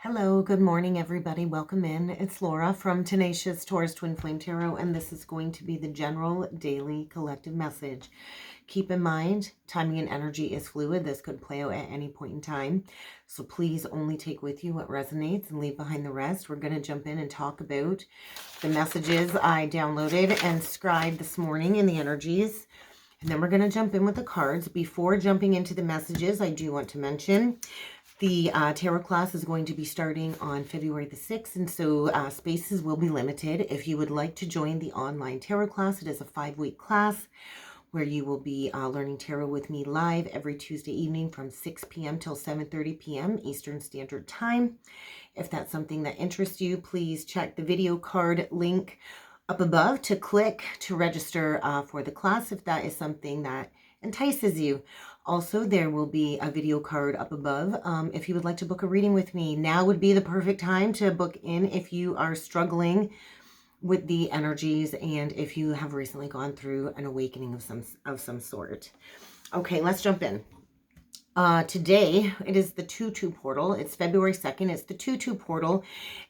Hello, good morning, everybody. Welcome in. It's Laura from Tenacious Taurus Twin Flame Tarot, and this is going to be the general daily collective message. Keep in mind, timing and energy is fluid. This could play out at any point in time. So please only take with you what resonates and leave behind the rest. We're going to jump in and talk about the messages I downloaded and scribed this morning in the energies. And then we're going to jump in with the cards. Before jumping into the messages, I do want to mention the tarot class is going to be starting on February the 6th, and so spaces will be limited. If you would like to join the online tarot class, it is a 5-week class where you will be learning tarot with me live every Tuesday evening from 6 p.m. till 7:30 p.m. Eastern Standard Time. If that's something that interests you, please check the video card link up above to click to register for the class if that is something that entices you. Also, there will be a video card up above. If you would like to book a reading with me, now would be the perfect time to book in if you are struggling with the energies and if you have recently gone through an awakening of some sort. Okay, let's jump in. Today, it is the 2-2 portal. It's February 2nd. It's the 2-2 portal,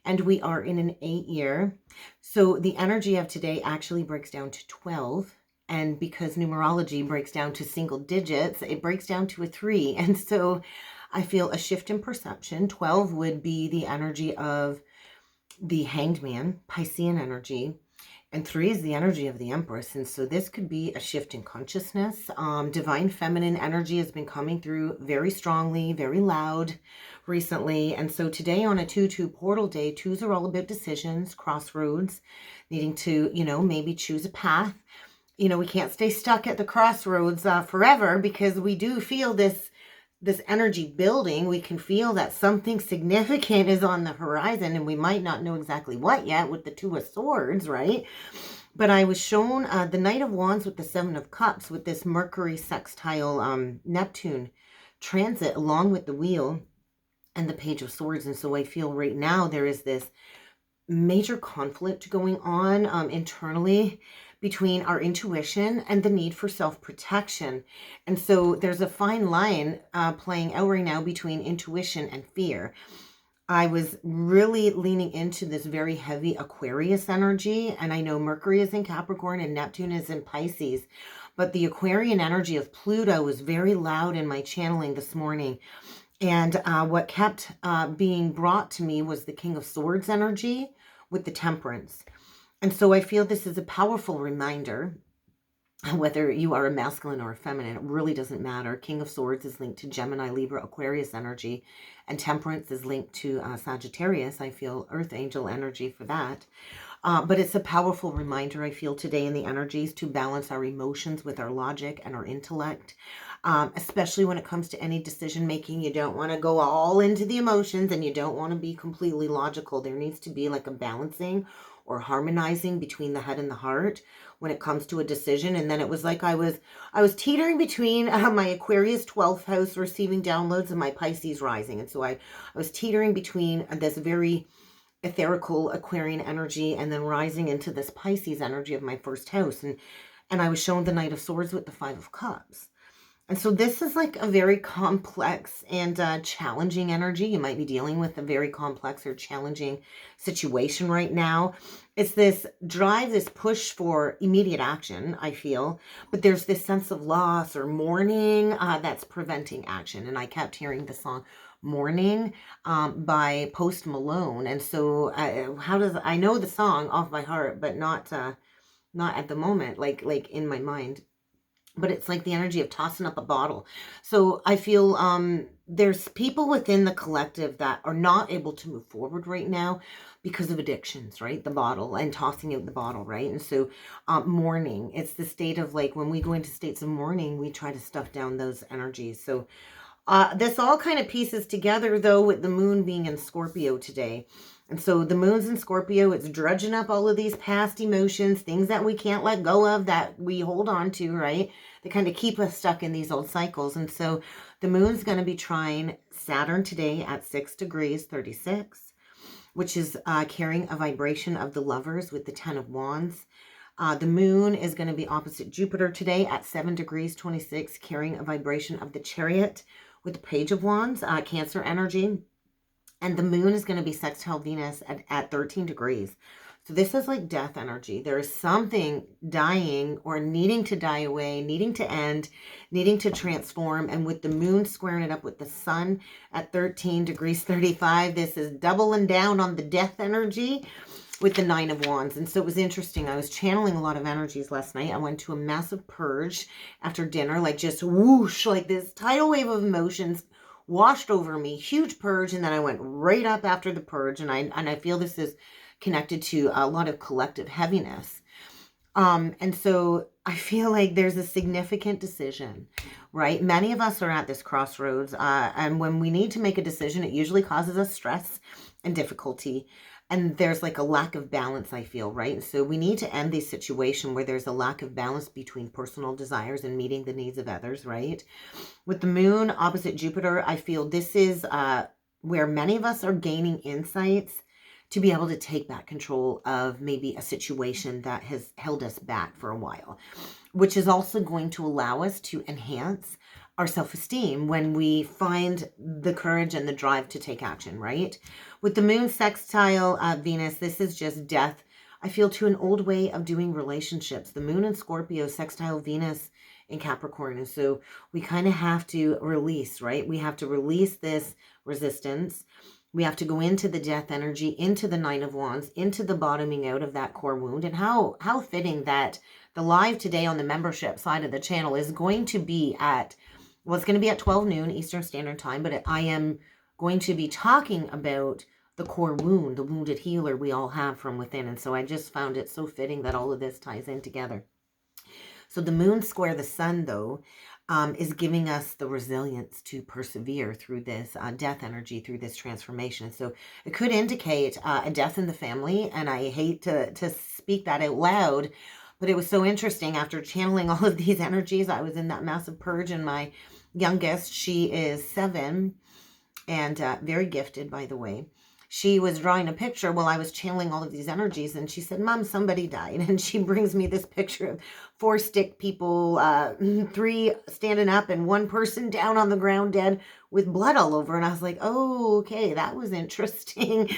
and we are in an 8-year. So the energy of today actually breaks down to 12. And because numerology breaks down to single digits, it breaks down to a 3. And so I feel a shift in perception. 12 would be the energy of the Hanged Man, Piscean energy. And 3 is the energy of the Empress. And so this could be a shift in consciousness. Divine feminine energy has been coming through very strongly, very loud recently. And so today on a 2-2 portal day, 2s are all about decisions, crossroads, needing to, maybe choose a path. We can't stay stuck at the crossroads forever, because we do feel this energy building. We can feel that something significant is on the horizon, and we might not know exactly what yet with the 2 of Swords, right? But I was shown the Knight of Wands with the 7 of Cups with this Mercury sextile Neptune transit along with the Wheel and the Page of Swords. And so I feel right now there is this major conflict going on internally between our intuition and the need for self-protection. And so there's a fine line playing out right now between intuition and fear. I was really leaning into this very heavy Aquarius energy, and I know Mercury is in Capricorn and Neptune is in Pisces, but the Aquarian energy of Pluto was very loud in my channeling this morning. And what kept being brought to me was the King of Swords energy with the Temperance. And so I feel this is a powerful reminder, whether you are a masculine or a feminine, it really doesn't matter. King of Swords is linked to Gemini, Libra, Aquarius energy, and Temperance is linked to Sagittarius. I feel Earth Angel energy for that. But it's a powerful reminder, I feel, today in the energies to balance our emotions with our logic and our intellect. Especially when it comes to any decision making. You don't want to go all into the emotions, and you don't want to be completely logical. There needs to be like a balancing or harmonizing between the head and the heart when it comes to a decision. And then it was like I was teetering between my Aquarius 12th house receiving downloads and my Pisces rising. And so I was teetering between this very etherical Aquarian energy and then rising into this Pisces energy of my first house. And I was shown the Knight of Swords with the 5 of Cups. And so this is like a very complex and challenging energy. You might be dealing with a very complex or challenging situation right now. It's this drive, this push for immediate action, I feel. But there's this sense of loss or mourning that's preventing action. And I kept hearing the song Mourning by Post Malone. And so I know the song off by heart, but not at the moment, like in my mind. But it's like the energy of tossing up a bottle. So I feel there's people within the collective that are not able to move forward right now because of addictions, right? The bottle and tossing out the bottle, right? And so mourning, it's the state of like when we go into states of mourning, we try to stuff down those energies. So this all kind of pieces together though with the moon being in Scorpio today. And so the moon's in Scorpio, it's dredging up all of these past emotions, things that we can't let go of that we hold on to, right? They kind of keep us stuck in these old cycles. And so the moon's going to be trine Saturn today at 6 degrees 36, which is carrying a vibration of the Lovers with the 10 of Wands. The moon is going to be opposite Jupiter today at 7 degrees 26, carrying a vibration of the Chariot with the Page of Wands, Cancer energy. And the moon is going to be sextile Venus at 13 degrees. So this is like death energy. There is something dying or needing to die away, needing to end, needing to transform. And with the moon squaring it up with the sun at 13 degrees 35, this is doubling down on the death energy with the Nine of Wands. And so it was interesting. I was channeling a lot of energies last night. I went to a massive purge after dinner, like just whoosh, like this tidal wave of emotions washed over me, huge purge. And then I went right up after the purge. And I feel this is connected to a lot of collective heaviness. And so I feel like there's a significant decision, right? Many of us are at this crossroads. And when we need to make a decision, it usually causes us stress and difficulty. And there's like a lack of balance, I feel, right? And so we need to end this situation where there's a lack of balance between personal desires and meeting the needs of others, right? With the moon opposite Jupiter, I feel this is where many of us are gaining insights to be able to take back control of maybe a situation that has held us back for a while, which is also going to allow us to enhance our self-esteem when we find the courage and the drive to take action, right? With the moon sextile Venus, this is just death, I feel, to an old way of doing relationships. The moon in Scorpio sextile Venus in Capricorn. And so we kind of have to release, right? We have to release this resistance. We have to go into the death energy, into the Nine of Wands, into the bottoming out of that core wound. And how fitting that the live today on the membership side of the channel is going to be at, well, it's going to be at 12 noon Eastern Standard Time, but I am going to be talking about the core wound, the wounded healer we all have from within. And so I just found it so fitting that all of this ties in together. So the moon square the sun, though, is giving us the resilience to persevere through this death energy, through this transformation. So it could indicate a death in the family, and I hate to speak that out loud, but it was so interesting. After channeling all of these energies, I was in that massive purge, and my youngest, she is 7, and very gifted, by the way. She was drawing a picture while I was channeling all of these energies, and she said, "Mom, somebody died." And she brings me this picture of 4 stick people, 3 standing up and 1 person down on the ground dead with blood all over. And I was like, oh, okay, that was interesting.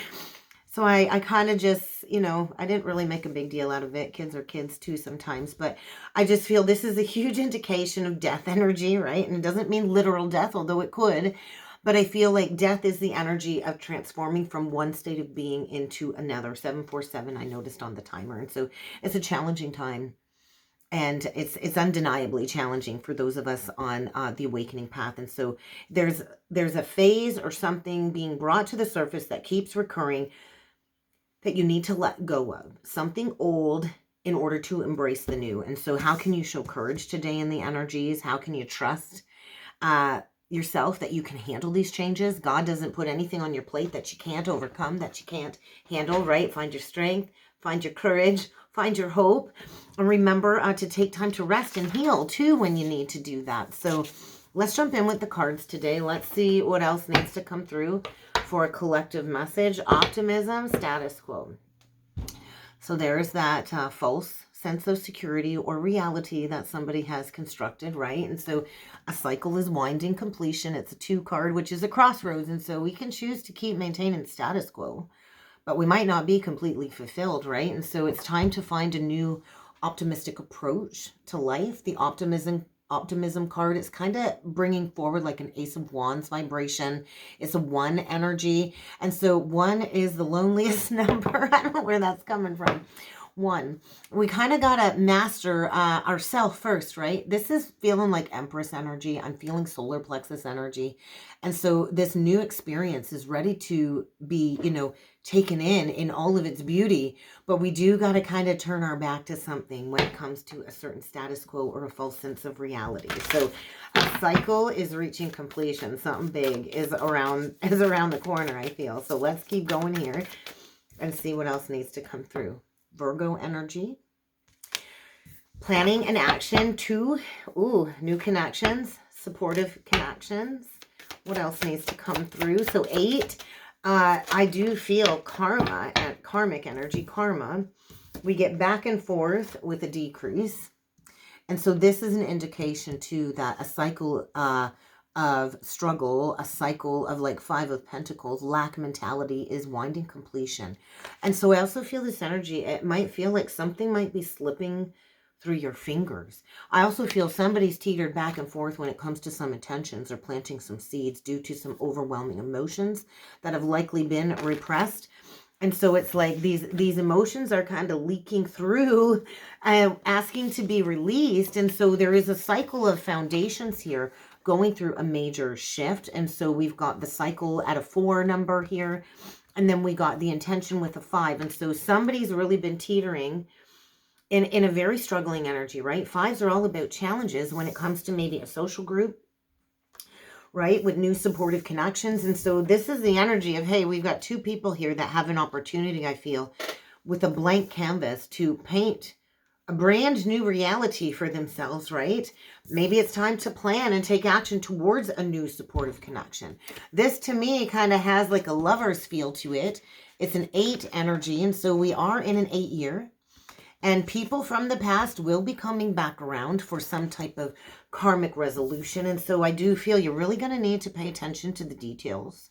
So I kind of just, I didn't really make a big deal out of it. Kids are kids too sometimes. But I just feel this is a huge indication of death energy, right? And it doesn't mean literal death, although it could. But I feel like death is the energy of transforming from one state of being into another. 747, I noticed on the timer. And so it's a challenging time. And it's undeniably challenging for those of us on the awakening path. And so there's a phase or something being brought to the surface that keeps recurring that you need to let go of. Something old in order to embrace the new. And so how can you show courage today in the energies? How can you trust yourself that you can handle these changes? God doesn't put anything on your plate that you can't overcome, that you can't handle, right? Find your strength, find your courage, find your hope, and remember to take time to rest and heal too when you need to do that. So let's jump in with the cards today. Let's see what else needs to come through for a collective message. Optimism, status quo. So there's that false sense of security or reality that somebody has constructed, right? And so a cycle is winding completion. It's a 2 card, which is a crossroads. And so we can choose to keep maintaining status quo, but we might not be completely fulfilled, right? And so it's time to find a new optimistic approach to life. The optimism card is kind of bringing forward like an Ace of Wands vibration. It's a 1 energy. And so 1 is the loneliest number. I don't know where that's coming from. 1. We kind of got to master ourselves first, right? This is feeling like Empress energy. I'm feeling solar plexus energy. And so this new experience is ready to be, taken in all of its beauty. But we do got to kind of turn our back to something when it comes to a certain status quo or a false sense of reality. So a cycle is reaching completion. Something big is around the corner, I feel. So let's keep going here and see what else needs to come through. Virgo energy. Planning and action. 2. Ooh, new connections. Supportive connections. What else needs to come through? So 8. I do feel karma and karmic energy. Karma. We get back and forth with a decrease. And so this is an indication too that a cycle of struggle, a cycle of like Five of Pentacles, lack mentality is winding completion. And so I also feel this energy, it might feel like something might be slipping through your fingers. I also feel somebody's teetered back and forth when it comes to some intentions or planting some seeds due to some overwhelming emotions that have likely been repressed. And so it's like these emotions are kind of leaking through, asking to be released. And so there is a cycle of foundations here going through a major shift. And so we've got the cycle at a 4 number here. And then we got the intention with a 5. And so somebody's really been teetering in a very struggling energy, right? 5s are all about challenges when it comes to maybe a social group, right? With new supportive connections. And so this is the energy of, hey, we've got 2 people here that have an opportunity, I feel, with a blank canvas to paint a brand new reality for themselves, right? Maybe it's time to plan and take action towards a new supportive connection. This to me kind of has like a lover's feel to it. It's an 8 energy. And so we are in an 8 year. And people from the past will be coming back around for some type of karmic resolution. And so I do feel you're really going to need to pay attention to the details.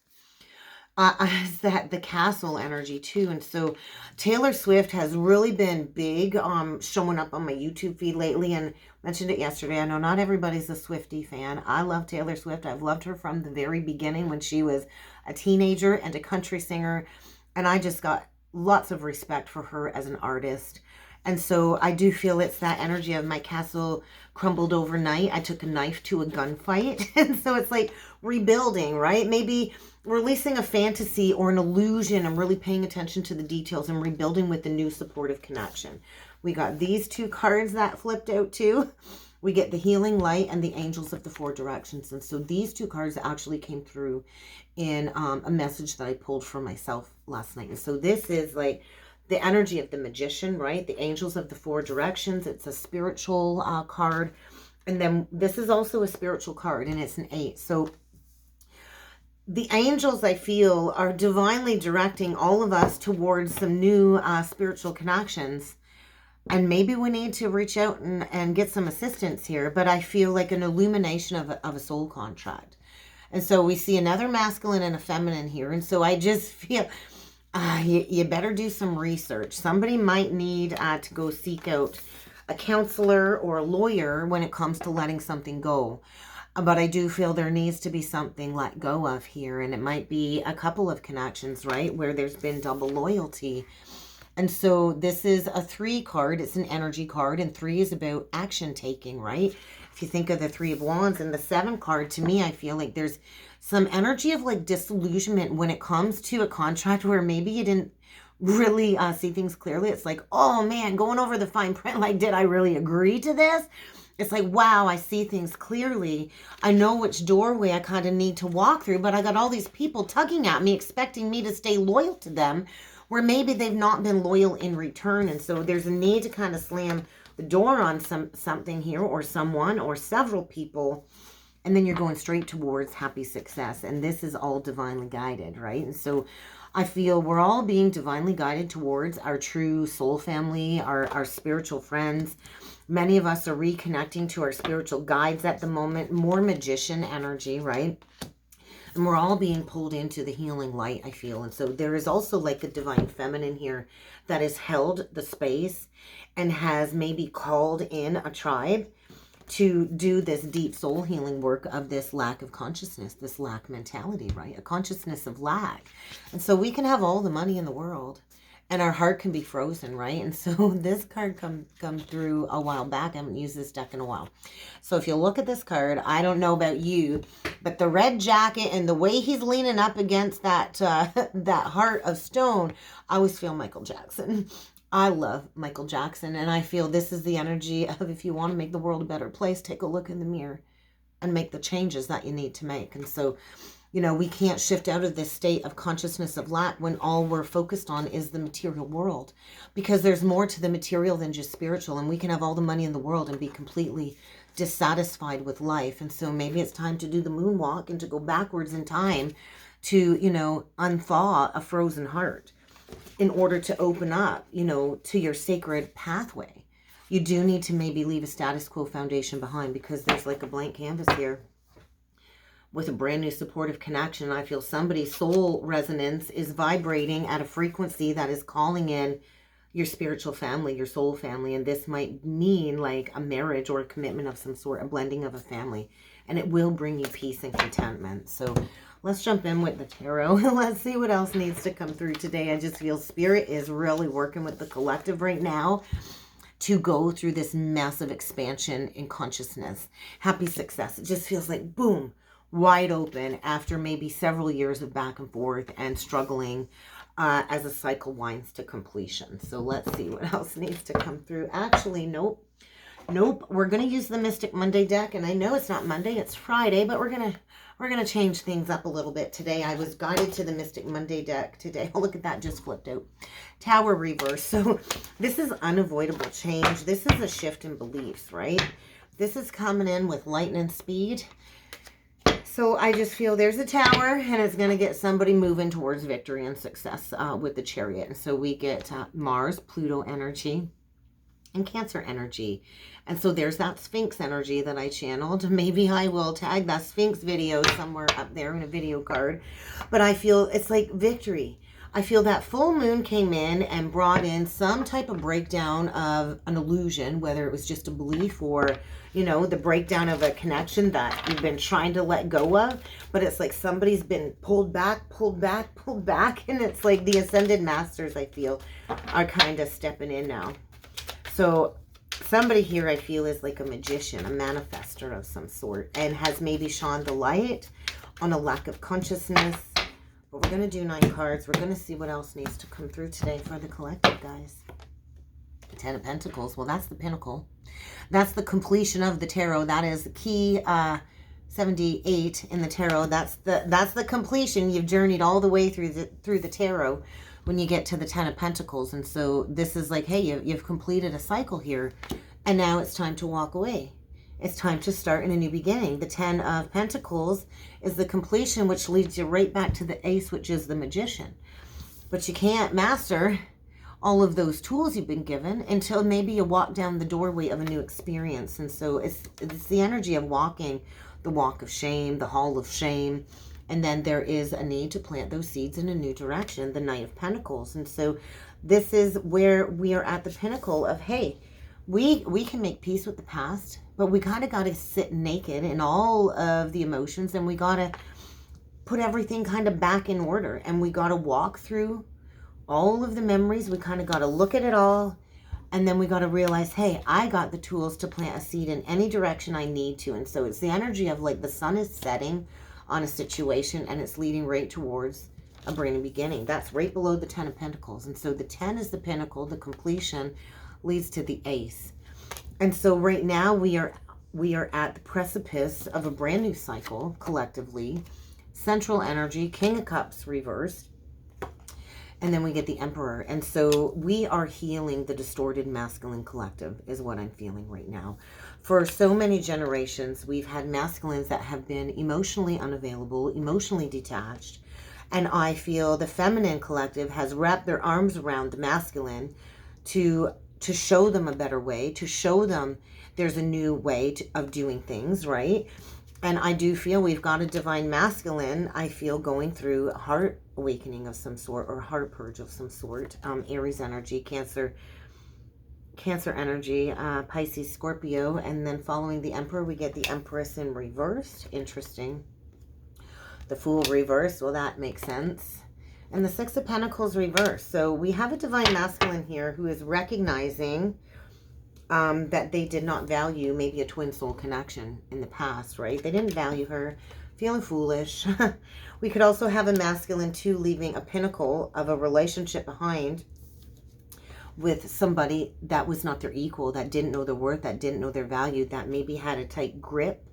That the castle energy too. And so Taylor Swift has really been big showing up on my YouTube feed lately, and mentioned it yesterday. I know not everybody's a Swiftie fan. I love Taylor Swift. I've loved her from the very beginning when she was a teenager and a country singer. And I just got lots of respect for her as an artist. And so I do feel it's that energy of my castle crumbled overnight. I took a knife to a gunfight. And so it's like rebuilding, right? Maybe releasing a fantasy or an illusion and really paying attention to the details and rebuilding with the new supportive connection. We got these 2 cards that flipped out too. We get the healing light and the angels of the 4 directions. And so these 2 cards actually came through in a message that I pulled for myself last night. And so this is like the energy of the magician, right? The angels of the 4 directions. It's a spiritual card. And then this is also a spiritual card, and it's an 8. So the angels, I feel, are divinely directing all of us towards some new spiritual connections. And maybe we need to reach out and get some assistance here. But I feel like an illumination of a soul contract. And so we see another masculine and a feminine here. And so I just feel you better do some research. Somebody might need to go seek out a counselor or a lawyer when it comes to letting something go. But I do feel there needs to be something let go of here. And it might be a couple of connections, right? Where there's been double loyalty. And so this is a 3 card. It's an energy card. And 3 is about action taking, right? If you think of the 3 of Wands and the 7 card, to me, I feel like there's some energy of like disillusionment when it comes to a contract where maybe you didn't really see things clearly. It's like, oh man, going over the fine print, like, did I really agree to this? It's like, wow, I see things clearly. I know which doorway I kind of need to walk through, but I got all these people tugging at me, expecting me to stay loyal to them, where maybe they've not been loyal in return. And so there's a need to kind of slam the door on something here, or someone, or several people, and then you're going straight towards happy success. And this is all divinely guided, right? And so I feel we're all being divinely guided towards our true soul family, our spiritual friends. Many of us are reconnecting to our spiritual guides at the moment, more magician energy, right? And we're all being pulled into the healing light, I feel. And so there is also like a divine feminine here that has held the space and has maybe called in a tribe to do this deep soul healing work of this lack of consciousness, this lack mentality, right? A consciousness of lack. And so we can have all the money in the world and our heart can be frozen, right? And so this card come through a while back. I haven't used this deck in a while. So if you look at this card, I don't know about you, but the red jacket and the way he's leaning up against that that heart of stone, I always feel Michael Jackson. I love Michael Jackson, and I feel this is the energy of, if you want to make the world a better place, take a look in the mirror and make the changes that you need to make. And so, you know, we can't shift out of this state of consciousness of lack when all we're focused on is the material world, because there's more to the material than just spiritual, and we can have all the money in the world and be completely dissatisfied with life. And so maybe it's time to do the moonwalk and to go backwards in time to, you know, unthaw a frozen heart in order to open up, you know, to your sacred pathway. You do need to maybe leave a status quo foundation behind, because there's like a blank canvas here. with a brand new supportive connection. I feel somebody's soul resonance is vibrating at a frequency that is calling in your spiritual family, your soul family. And this might mean like a marriage or a commitment of some sort, a blending of a family. And it will bring you peace and contentment. So let's jump in with the tarot. Let's see what else needs to come through today. I just feel Spirit is really working with the collective right now to go through this massive expansion in consciousness. Happy success. It just feels like boom, wide open after maybe several years of back and forth and struggling as a cycle winds to completion. So let's see what else needs to come through. Actually, nope. We're going to use the Mystic Monday deck, and I know it's not Monday, it's Friday, but we're going to change things up a little bit today. I was guided to the Mystic Monday deck today. Oh, look at that, just flipped out. Tower reverse. So this is unavoidable change. This is a shift in beliefs, right? This is coming in with lightning speed. So I just feel there's a tower, and it's going to get somebody moving towards victory and success with the Chariot. And so we get Mars, Pluto energy, and Cancer energy. And so there's that Sphinx energy that I channeled. Maybe I will tag that Sphinx video somewhere up there in a video card. But I feel it's like victory. I feel that full moon came in and brought in some type of breakdown of an illusion, whether it was just a belief or, you know, the breakdown of a connection that you've been trying to let go of. But it's like somebody's been pulled back. And it's like the Ascended Masters, I feel, are kind of stepping in now. So somebody here I feel is like a magician, a manifester of some sort, and has maybe shone the light on a lack of consciousness. But we're going to do 9 cards. We're going to see what else needs to come through today for the collective, guys. 10 of Pentacles. Well, that's the pinnacle. That's the completion of the tarot. That is key 78 in the tarot. That's the completion. You've journeyed all the way through the tarot when you get to the 10 of Pentacles. And so this is like, hey, you've completed a cycle here, and now it's time to walk away. It's time to start in a new beginning. The 10 of Pentacles is the completion, which leads you right back to the Ace, which is the Magician. But you can't master all of those tools you've been given until maybe you walk down the doorway of a new experience. And so it's the energy of walking the walk of shame, the hall of shame. And then there is a need to plant those seeds in a new direction, the Knight of Pentacles. And so this is where we are at the pinnacle of, hey, we can make peace with the past, but we kind of got to sit naked in all of the emotions, and we got to put everything kind of back in order, and we got to walk through all of the memories. We kind of got to look at it all, and then we got to realize, hey, I got the tools to plant a seed in any direction I need to. And so it's the energy of like the sun is setting on a situation, and it's leading right towards a brand new beginning. That's right below the 10 of Pentacles. And so the 10 is the pinnacle, the completion leads to the Ace. And so right now we are at the precipice of a brand new cycle collectively. Central energy, King of Cups reversed. And then we get the Emperor. And so we are healing the distorted masculine collective is what I'm feeling right now. For so many generations, we've had masculines that have been emotionally unavailable, emotionally detached. And I feel the feminine collective has wrapped their arms around the masculine to show them a better way, to show them there's a new way of doing things, right? And I do feel we've got a divine masculine, I feel, going through a heart awakening of some sort, or heart purge of some sort. Aries energy, Cancer energy, Pisces, Scorpio. And then following the Emperor, we get the Empress in reverse. Interesting. The Fool reverse. Well, that makes sense. And the Six of Pentacles reverse. So we have a divine masculine here who is recognizing that they did not value maybe a twin soul connection in the past, right? They didn't value her, feeling foolish. We could also have a masculine too leaving a pinnacle of a relationship behind with somebody that was not their equal, that didn't know their worth, that didn't know their value, that maybe had a tight grip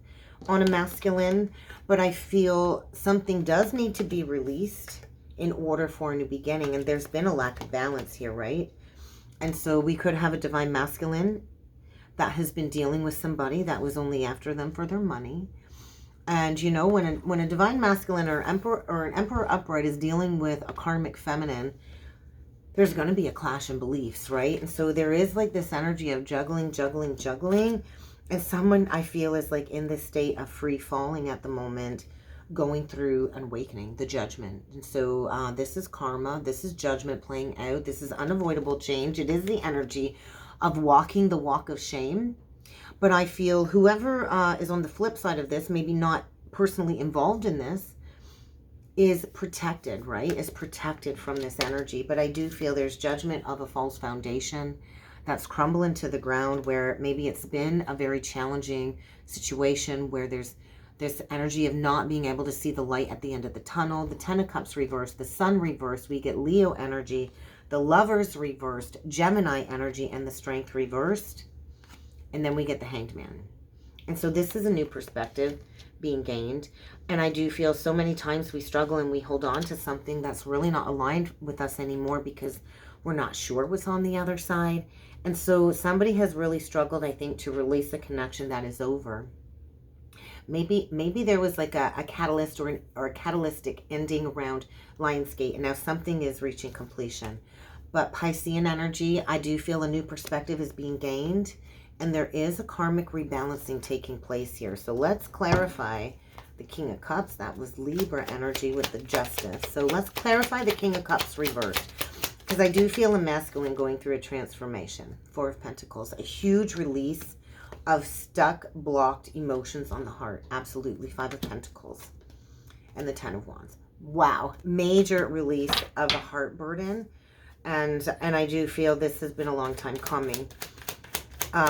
on a masculine. But I feel something does need to be released in order for a new beginning. And there's been a lack of balance here, right? And so we could have a divine masculine that has been dealing with somebody that was only after them for their money. And, you know, when a divine masculine or an emperor upright is dealing with a karmic feminine, there's going to be a clash in beliefs, right? And so there is like this energy of juggling. And someone I feel is like in this state of free falling at the moment, going through an awakening, the judgment. And so this is karma. This is judgment playing out. This is unavoidable change. It is the energy of walking the walk of shame. But I feel whoever is on the flip side of this, maybe not personally involved in this, is protected, right? Is protected from this energy. But I do feel there's judgment of a false foundation that's crumbling to the ground, where maybe it's been a very challenging situation where there's this energy of not being able to see the light at the end of the tunnel. The Ten of Cups reversed, the Sun reversed, we get Leo energy, the Lovers reversed, Gemini energy, and the Strength reversed. And then we get the Hanged Man. And so this is a new perspective being gained. And I do feel so many times we struggle and we hold on to something that's really not aligned with us anymore because we're not sure what's on the other side. And so somebody has really struggled, I think, to release a connection that is over. Maybe there was like a catalyst or a catalytic ending around Lionsgate, and now something is reaching completion. But Piscean energy, I do feel a new perspective is being gained, and there is a karmic rebalancing taking place here. So let's clarify the King of Cups. That was Libra energy with the Justice. So let's clarify the King of Cups reversed, because I do feel a masculine going through a transformation. Four of Pentacles, a huge release of stuck, blocked emotions on the heart. Absolutely. Five of Pentacles and the Ten of Wands. Wow. Major release of a heart burden. And I do feel this has been a long time coming.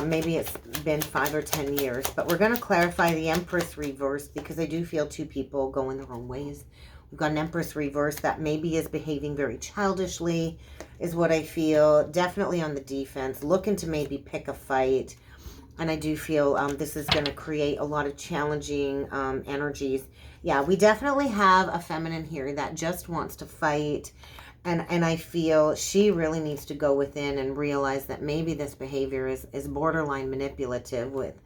Maybe it's been 5 or 10 years, but we're going to clarify the Empress reversed, because I do feel two people going their own ways. We've got an Empress reversed that maybe is behaving very childishly, is what I feel. Definitely on the defense, looking to maybe pick a fight. And I do feel this is going to create a lot of challenging energies. Yeah, we definitely have a feminine here that just wants to fight. And I feel she really needs to go within and realize that maybe this behavior is borderline manipulative with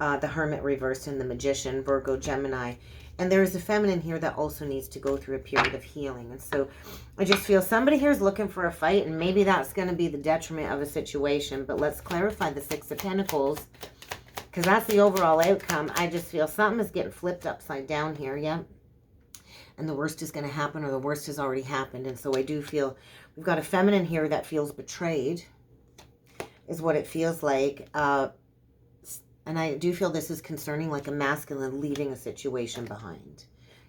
the Hermit reversed and the Magician, Virgo, Gemini. And there is a feminine here that also needs to go through a period of healing. And so I just feel somebody here is looking for a fight, and maybe that's going to be the detriment of a situation. But let's clarify the Six of Pentacles, because that's the overall outcome. I just feel something is getting flipped upside down here. Yep. And the worst is going to happen, or the worst has already happened. And so I do feel we've got a feminine here that feels betrayed, is what it feels like. And I do feel this is concerning like a masculine leaving a situation behind.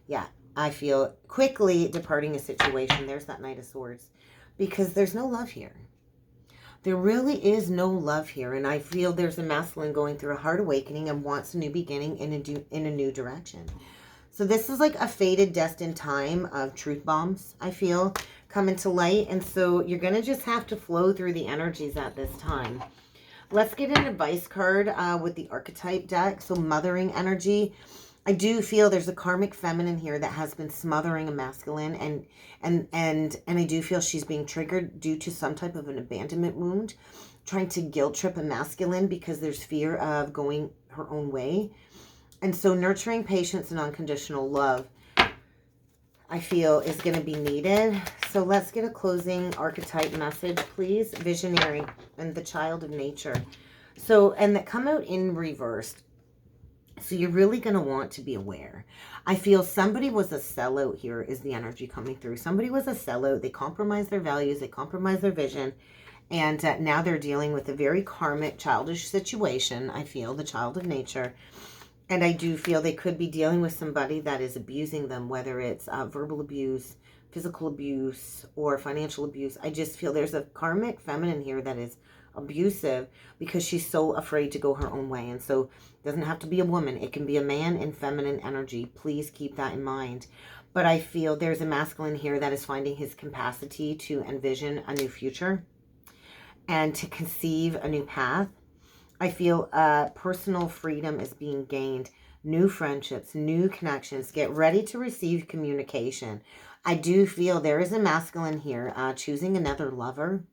Yeah, I feel quickly departing a situation. There's that Knight of Swords, because there's no love here. There really is no love here. And I feel there's a masculine going through a heart awakening and wants a new beginning in a new direction. So this is like a fated, destined time of truth bombs, I feel, coming to light. And so you're going to just have to flow through the energies at this time. Let's get an advice card with the archetype deck. So mothering energy. I do feel there's a karmic feminine here that has been smothering a masculine. And I do feel she's being triggered due to some type of an abandonment wound. Trying to guilt trip a masculine because there's fear of going her own way. And so nurturing patience and unconditional love, I feel, is going to be needed. So let's get a closing archetype message, please. Visionary and the Child of Nature. So, and that come out in reversed. So you're really going to want to be aware. I feel somebody was a sellout here is the energy coming through. Somebody was a sellout. They compromised their values. They compromised their vision. And now they're dealing with a very karmic, childish situation. I feel the Child of Nature. And I do feel they could be dealing with somebody that is abusing them, whether it's verbal abuse, physical abuse, or financial abuse. I just feel there's a karmic feminine here that is abusive because she's so afraid to go her own way. And so it doesn't have to be a woman. It can be a man in feminine energy. Please keep that in mind. But I feel there's a masculine here that is finding his capacity to envision a new future and to conceive a new path. I feel personal freedom is being gained, new friendships, new connections. Get ready to receive communication. I do feel there is a masculine here choosing another lover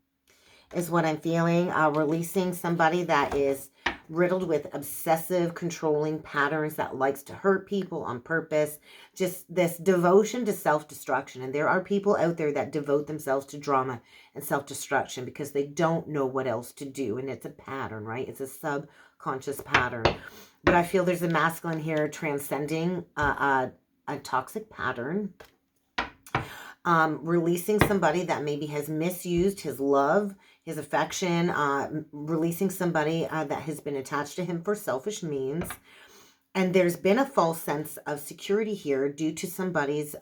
is what I'm feeling. Releasing somebody that is riddled with obsessive, controlling patterns that likes to hurt people on purpose. Just this devotion to self-destruction. And there are people out there that devote themselves to drama and self-destruction because they don't know what else to do. And it's a pattern, right? It's a subconscious pattern. But I feel there's a masculine here transcending a toxic pattern. Releasing somebody that maybe has misused his love, his affection, releasing somebody that has been attached to him for selfish means. And there's been a false sense of security here due to somebody's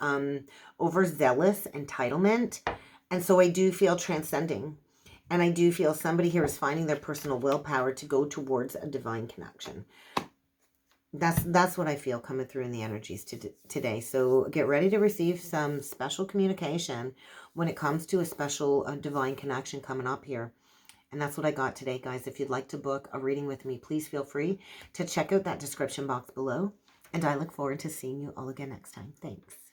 overzealous entitlement. And so I do feel transcending. And I do feel somebody here is finding their personal willpower to go towards a divine connection. That's what I feel coming through in the energies today. So get ready to receive some special communication when it comes to a special divine connection coming up here. And that's what I got today, guys. If you'd like to book a reading with me, please feel free to check out that description box below. And I look forward to seeing you all again next time. Thanks.